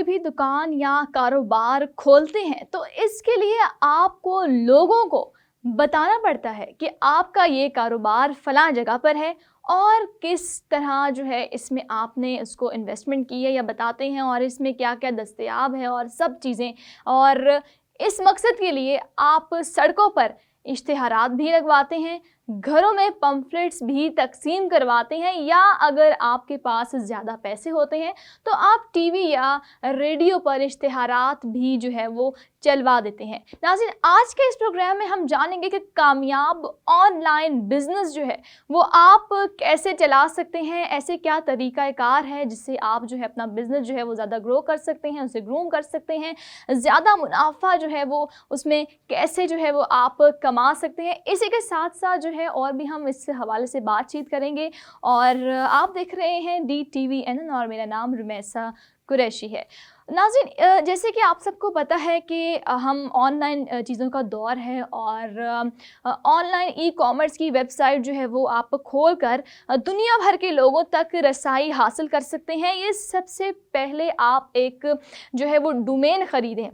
कोई भी दुकान या कारोबार खोलते हैं तो इसके लिए आपको लोगों को बताना पड़ता है कि आपका ये कारोबार फलां जगह पर है और किस तरह जो है इसमें आपने उसको इन्वेस्टमेंट की है, या बताते हैं और इसमें क्या क्या दस्तयाब है और सब चीज़ें। और इस मकसद के लिए आप सड़कों पर इश्तिहारात भी लगवाते हैं, घरों में पम्फलेट्स भी तकसीम करवाते हैं, या अगर आपके पास ज़्यादा पैसे होते हैं तो आप टीवी या रेडियो पर इश्तिहारात भी जो है वो चलवा देते हैं। नाज़रीन, आज के इस प्रोग्राम में हम जानेंगे कि कामयाब ऑनलाइन बिजनेस जो है वो आप कैसे चला सकते हैं, ऐसे क्या तरीक़ाकार है जिससे आप जो है अपना बिज़नेस जो है वो ज़्यादा ग्रो कर सकते हैं, उसे ग्रूम कर सकते हैं, ज़्यादा मुनाफा जो है वो उसमें कैसे जो है वो आप कमा सकते हैं। इसी के साथ साथ जो है और भी हम इस हवाले से बातचीत करेंगे। और आप देख रहे हैं DTVNN और मेरा नाम रुमैसा कुरैशी है। नाज़रीन, जैसे कि आप सबको पता है कि हम ऑनलाइन चीज़ों का दौर है और ऑनलाइन ई-कॉमर्स की वेबसाइट जो है वो आप खोल कर दुनिया भर के लोगों तक रसाई हासिल कर सकते हैं। ये सबसे पहले आप एक जो है वो डोमेन ख़रीदें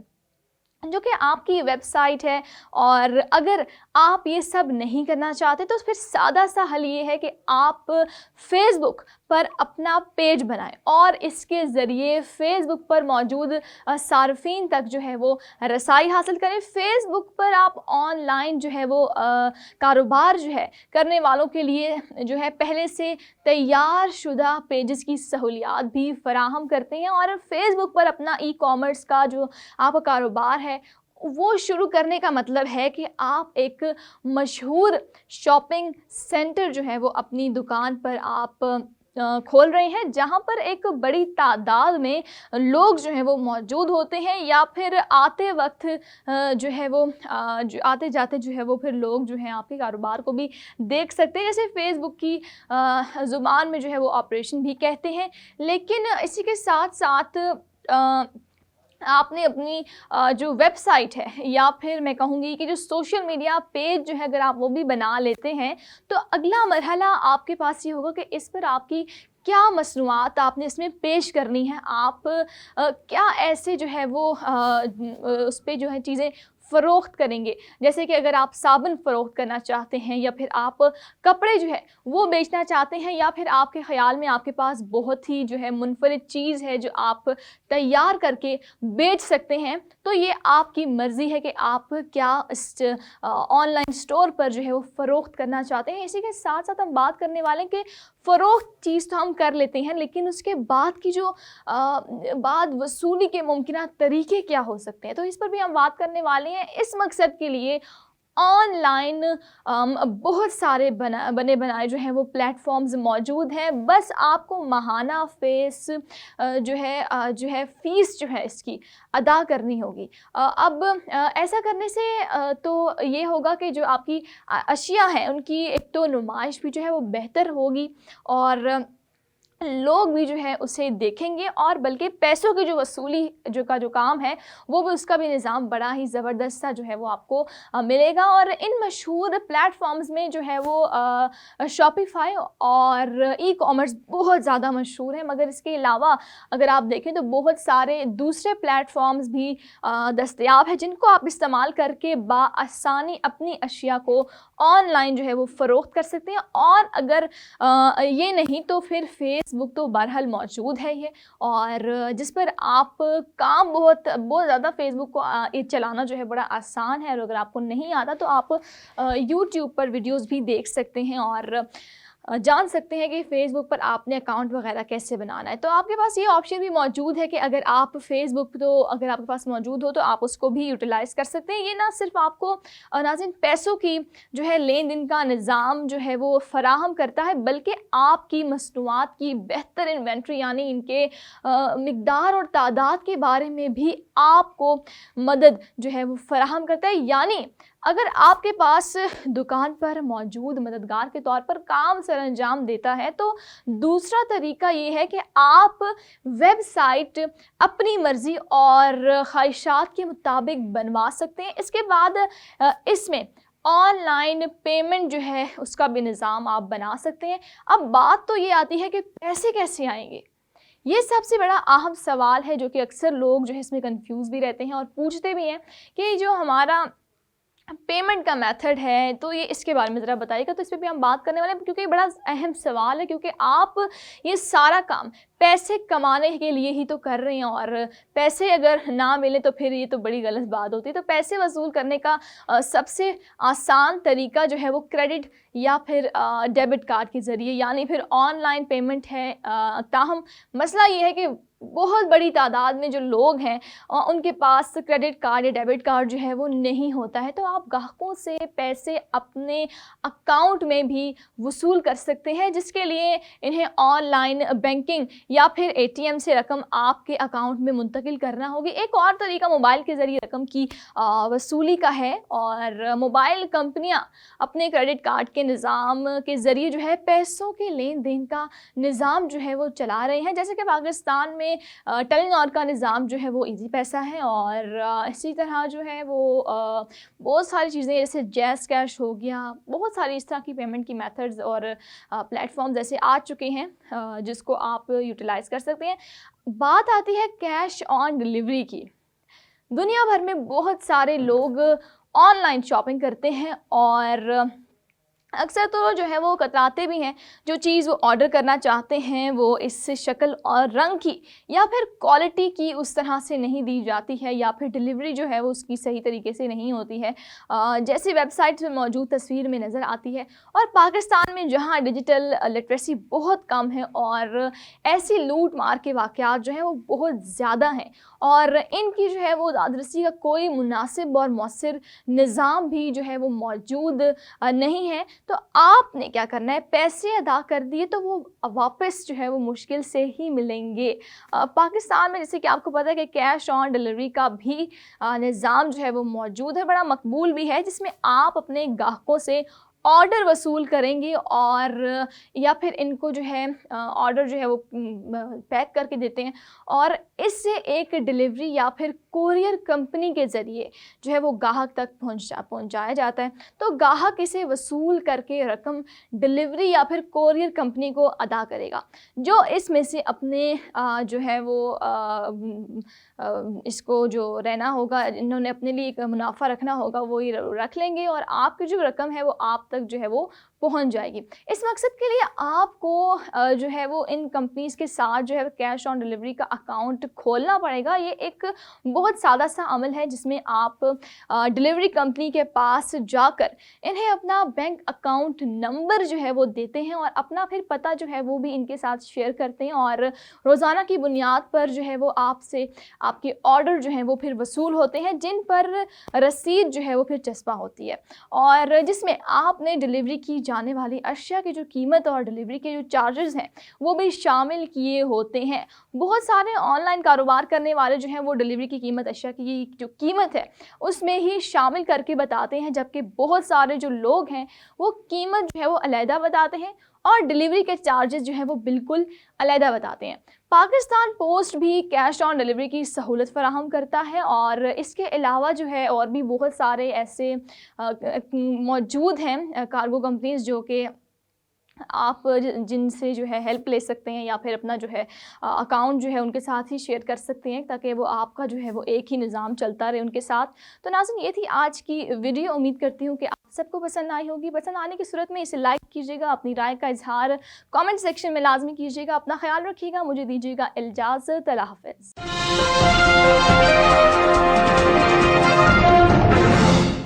जो कि आपकी वेबसाइट है। और अगर आप ये सब नहीं करना चाहते तो फिर सादा सा हल ये है कि आप फेसबुक पर अपना पेज बनाएं और इसके ज़रिए फ़ेसबुक पर मौजूद सार्फिन तक जो है वो रसाई हासिल करें। फ़ेसबुक पर आप ऑनलाइन जो है वो कारोबार जो है करने वालों के लिए जो है पहले से तैयार शुदा पेजेस की सहूलियात भी फराहम करते हैं। और फ़ेसबुक पर अपना ई-कॉमर्स का जो आपका कारोबार है वो शुरू करने का मतलब है कि आप एक मशहूर शॉपिंग सेंटर जो है वो अपनी दुकान पर आप खोल रहे हैं, जहां पर एक बड़ी तादाद में लोग जो हैं वो मौजूद होते हैं, या फिर आते वक्त जो है वो जो आते जाते जो है वो फिर लोग जो हैं आपके कारोबार को भी देख सकते हैं, जैसे फ़ेसबुक की ज़ुबान में जो है वो ऑपरेशन भी कहते हैं। लेकिन इसी के साथ साथ आपने अपनी जो वेबसाइट है, या फिर मैं कहूँगी कि जो सोशल मीडिया पेज जो है अगर आप वो भी बना लेते हैं तो अगला मरहला आपके पास ये होगा कि इस पर आपकी क्या मसनूआत आपने इसमें पेश करनी है। आप क्या ऐसे जो है वो उस पे जो है चीज़ें फ़रोख्त करेंगे। जैसे कि अगर आप साबुन फ़रोख्त करना चाहते हैं, या फिर आप कपड़े जो है वो बेचना चाहते हैं, या फिर आपके ख़्याल में आपके पास बहुत ही जो है मुनफ़रिद चीज़ है जो आप तैयार करके बेच सकते हैं, तो ये आपकी मर्ज़ी है कि आप क्या इस ऑनलाइन स्टोर पर जो है वो फ़रोख्त करना चाहते हैं। इसी के साथ साथ हम बात करने वाले हैं कि फ़रोख्त चीज़ तो हम कर लेते हैं, लेकिन उसके बाद की जो बाद वसूली के मुमकिन तरीके क्या हो सकते हैं, तो इस पर भी हम बात करने वाले हैं। इस मकसद के लिए ऑनलाइन बहुत सारे बने बनाए जो हैं वो प्लेटफॉर्म्स मौजूद हैं। बस आपको माहाना जो है फ़ीस जो है इसकी अदा करनी होगी। अब ऐसा करने से तो ये होगा कि जो आपकी अशिया हैं उनकी एक तो नुमाइश भी जो है वो बेहतर होगी, और लोग भी जो है उसे देखेंगे, और बल्कि पैसों की जो वसूली जो काम है वो भी उसका भी निज़ाम बड़ा ही ज़बरदस्त सा जो है वो आपको मिलेगा। और इन मशहूर प्लेटफॉर्म्स में जो है वो शॉपिफ़ाई और ई-कॉमर्स बहुत ज़्यादा मशहूर है, मगर इसके अलावा अगर आप देखें तो बहुत सारे दूसरे प्लेटफॉर्म्स भी दस्तयाब है जिनको आप इस्तेमाल करके बाआसानी अपनी अशिया को ऑनलाइन जो है वो फ़रोख्त कर सकते हैं। और अगर ये नहीं तो फिर फेसबुक तो बहरहाल मौजूद है ये, और जिस पर आप काम बहुत ज़्यादा फेसबुक को चलाना जो है बड़ा आसान है। और अगर आपको नहीं आता तो आप यूट्यूब पर वीडियोस भी देख सकते हैं और जान सकते हैं कि फ़ेसबुक पर आपने अकाउंट वगैरह कैसे बनाना है। तो आपके पास ये ऑप्शन भी मौजूद है कि अगर आप फ़ेसबुक तो अगर आपके पास मौजूद हो तो आप उसको भी यूटिलाइज़ कर सकते हैं। ये ना सिर्फ आपको नाज़रीन पैसों की जो है लेन देन का निज़ाम जो है वो फ़राहम करता है, बल्कि आपकी मसनूआत की बेहतर इन्वेंट्री यानी इनके मिक़दार और तादाद के बारे में भी आपको मदद जो है वो फ़राहम करता है। यानी अगर आपके पास दुकान पर मौजूद मददगार के तौर पर काम सरअंजाम देता है, तो दूसरा तरीका ये है कि आप वेबसाइट अपनी मर्ज़ी और ख्वाहिशात के मुताबिक बनवा सकते हैं। इसके बाद इसमें ऑनलाइन पेमेंट जो है उसका भी निज़ाम आप बना सकते हैं। अब बात तो ये आती है कि पैसे कैसे आएंगे। یہ سب سے بڑا اہم سوال ہے جو کہ اکثر لوگ جو ہے اس میں کنفیوز بھی رہتے ہیں اور پوچھتے بھی ہیں کہ جو ہمارا پیمنٹ کا میتھڈ ہے تو یہ اس کے بارے میں ذرا بتائیے گا. تو اس پہ بھی ہم بات کرنے والے ہیں کیونکہ یہ بڑا اہم سوال ہے, کیونکہ آپ یہ سارا کام پیسے کمانے کے لیے ہی تو کر رہے ہیں, اور پیسے اگر نہ ملیں تو پھر یہ تو بڑی غلط بات ہوتی ہے. تو پیسے وصول کرنے کا سب سے آسان طریقہ جو ہے وہ کریڈٹ یا پھر ڈیبٹ کارڈ کے ذریعے یعنی پھر آن لائن پیمنٹ ہے. تاہم مسئلہ یہ ہے کہ بہت بڑی تعداد میں جو لوگ ہیں ان کے پاس کریڈٹ کارڈ یا ڈیبٹ کارڈ جو ہے وہ نہیں ہوتا ہے. تو آپ گاہکوں سے پیسے اپنے اکاؤنٹ میں بھی وصول کر سکتے ہیں, جس کے لیے انہیں آن لائن بینکنگ یا پھر اے ٹی ایم سے رقم آپ کے اکاؤنٹ میں منتقل کرنا ہوگی. ایک اور طریقہ موبائل کے ذریعے رقم کی وصولی کا ہے, اور موبائل کمپنیاں اپنے کریڈٹ کارڈ کے نظام کے ذریعے جو ہے پیسوں کے لین دین کا نظام جو ہے وہ چلا رہے ہیں. جیسے کہ پاکستان میں ٹیلی نار کا نظام جو ہے وہ ایزی پیسہ ہے, اور اسی طرح جو ہے وہ بہت ساری چیزیں جیسے جیز کیش ہو گیا, بہت ساری اس طرح کی پیمنٹ کی میتھڈز اور پلیٹ فارمز ایسے آ چکے ہیں جس کو آپ یوٹیلائز کر سکتے ہیں. بات آتی ہے کیش آن ڈلیوری کی. دنیا بھر میں بہت سارے لوگ آن لائن شاپنگ کرتے ہیں اور اکثر تو جو ہے وہ کتراتے بھی ہیں. جو چیز وہ آرڈر کرنا چاہتے ہیں وہ اس شکل اور رنگ کی یا پھر کوالٹی کی اس طرح سے نہیں دی جاتی ہے, یا پھر ڈلیوری جو ہے وہ اس کی صحیح طریقے سے نہیں ہوتی ہے جیسی ویب سائٹس میں موجود تصویر میں نظر آتی ہے. اور پاکستان میں جہاں ڈیجیٹل لٹریسی بہت کم ہے اور ایسی لوٹ مار کے واقعات جو ہیں وہ بہت زیادہ ہیں, اور ان کی جو ہے وہ دادرسی کا کوئی مناسب اور مؤثر نظام بھی جو ہے وہ موجود نہیں ہے. تو آپ نے کیا کرنا ہے, پیسے ادا کر دیے تو وہ واپس جو ہے وہ مشکل سے ہی ملیں گے. پاکستان میں جیسے کہ آپ کو پتہ ہے کہ کیش آن ڈلیوری کا بھی نظام جو ہے وہ موجود ہے, بڑا مقبول بھی ہے, جس میں آپ اپنے گاہکوں سے آرڈر وصول کریں گے اور یا پھر ان کو جو ہے آرڈر جو ہے وہ پیک کر کے دیتے ہیں, اور اس سے ایک ڈلیوری یا پھر کوریئر کمپنی کے ذریعے جو ہے وہ گاہک تک پہنچایا جاتا ہے. تو گاہک اسے وصول کر کے رقم ڈلیوری یا پھر کوریئر کمپنی کو ادا کرے گا, جو اس میں سے اپنے جو ہے وہ اس کو جو رہنا ہوگا, انہوں نے اپنے لیے ایک منافع رکھنا ہوگا, وہی رکھ لیں گے اور آپ کی جو رقم ہے وہ آپ تک جو ہے وہ پہنچ جائے گی. اس مقصد کے لیے آپ کو جو ہے وہ ان کمپنیز کے ساتھ جو ہے کیش آن ڈلیوری کا اکاؤنٹ کھولنا پڑے گا. یہ ایک بہت سادہ سا عمل ہے جس میں آپ ڈلیوری کمپنی کے پاس جا کر انہیں اپنا بینک اکاؤنٹ نمبر جو ہے وہ دیتے ہیں اور اپنا پھر پتہ جو ہے وہ بھی ان کے ساتھ شیئر کرتے ہیں, اور روزانہ کی بنیاد پر جو ہے وہ آپ سے آپ کے آرڈر جو ہیں وہ پھر وصول ہوتے ہیں, جن پر رسید جو ہے وہ پھر چسپاں ہوتی ہے, اور جس میں آپ نے ڈلیوری کی جانے والی اشیاء کی جو قیمت اور ڈلیوری کے جو چارجز ہیں وہ بھی شامل کیے ہوتے ہیں. بہت سارے آن لائن کاروبار کرنے والے جو ہیں وہ ڈلیوری کی قیمت, اشیاء کی جو قیمت ہے اس میں ہی شامل کر کے بتاتے ہیں, جبکہ بہت سارے جو لوگ ہیں وہ قیمت جو ہے وہ علیحدہ بتاتے ہیں اور ڈلیوری کے چارجز جو ہیں وہ بالکل علیحدہ بتاتے ہیں. پاکستان پوسٹ بھی کیش آن ڈلیوری کی سہولت فراہم کرتا ہے, اور اس کے علاوہ جو ہے اور بھی بہت سارے ایسے موجود ہیں کارگو کمپنیز جو کہ آپ جن سے جو ہے ہیلپ لے سکتے ہیں یا پھر اپنا جو ہے اکاؤنٹ جو ہے ان کے ساتھ ہی شیئر کر سکتے ہیں تاکہ وہ آپ کا جو ہے وہ ایک ہی نظام چلتا رہے ان کے ساتھ. تو ناظرین یہ تھی آج کی ویڈیو, امید کرتی ہوں کہ آپ سب کو پسند آئی ہوگی. پسند آنے کی صورت میں اسے لائک کیجیے گا, اپنی رائے کا اظہار کامنٹ سیکشن میں لازمی کیجیے گا. اپنا خیال رکھیے گا, مجھے دیجیے گا اجازت. اللہ حافظ.